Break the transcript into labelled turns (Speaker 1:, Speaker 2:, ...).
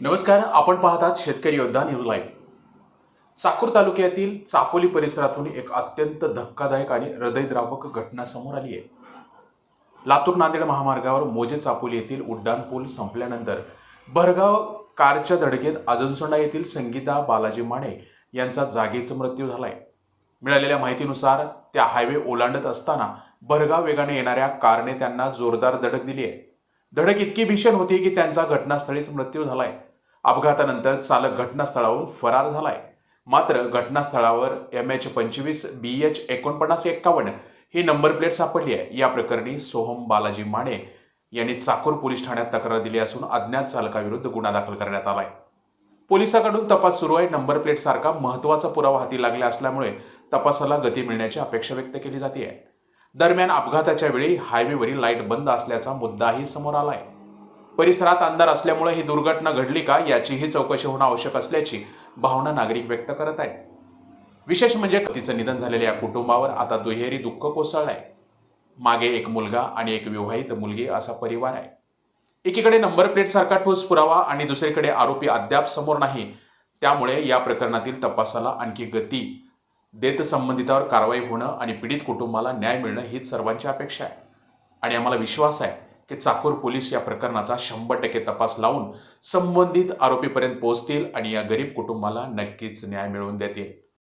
Speaker 1: नमस्कार, आपण पाहतात शेतकरी योद्धा न्यूज लाईव्ह. चाकूर तालुक्यातील चापोली परिसरातून एक अत्यंत धक्कादायक आणि हृदयद्रावक घटना समोर आली आहे. लातूर नांदेड महामार्गावर मोजे चापोली येथील उड्डाण पूल संपल्यानंतर भरधाव कारच्या धडकेत आजनसोंडा येथील संगीता बालाजी माने यांचा जागीच मृत्यू झालाय. मिळालेल्या माहितीनुसार त्या हायवे ओलांडत असताना भरधाव वेगाने येणाऱ्या कारने त्यांना जोरदार धडक दिली आहे. धडक इतकी भीषण होती की त्यांचा घटनास्थळीच मृत्यू झालाय. अपघातानंतर चालक घटनास्थळावरून फरार झालाय. मात्र घटनास्थळावर MH25 BH 4951 ही नंबर प्लेट सापडली आहे. या प्रकरणी सोहम बालाजी माने यांनी चाकूर पोलीस ठाण्यात तक्रार दिली असून अज्ञात चालकाविरुद्ध गुन्हा दाखल करण्यात आलाय. पोलिसांकडून तपास सुरू आहे. नंबर प्लेट सारखा महत्त्वाचा पुरावा हाती लागला असल्यामुळे तपासाला गती मिळण्याची अपेक्षा व्यक्त केली जाते. दरम्यान अपघाताच्या वेळी हायवेवरील लाईट बंद असल्याचा मुद्दाही समोर आलाय. परिसरात अंधार असल्यामुळे ही दुर्घटना घडली का याचीही चौकशी होणं आवश्यक असल्याची भावना नागरिक व्यक्त करत आहेत. विशेष म्हणजे तिचं निधन झालेल्या या कुटुंबावर आता दुहेरी दुःख कोसळलंय. मागे एक मुलगा आणि एक विवाहित मुलगी असा परिवार आहे. एकीकडे नंबर प्लेट सारखा ठोस पुरावा आणि दुसरीकडे आरोपी अद्याप समोर नाही. त्यामुळे या प्रकरणातील तपासाला आणखी गती देत संबंधितावर कारवाई होणं आणि पीडित कुटुंबाला न्याय मिळणं हीच सर्वांची अपेक्षा आहे. आणि आम्हाला विश्वास आहे की चाकूर पोलीस या प्रकरणाचा 100% तपास लावून संबंधित आरोपीपर्यंत पोहोचतील आणि या गरीब कुटुंबाला नक्कीच न्याय मिळवून देतील.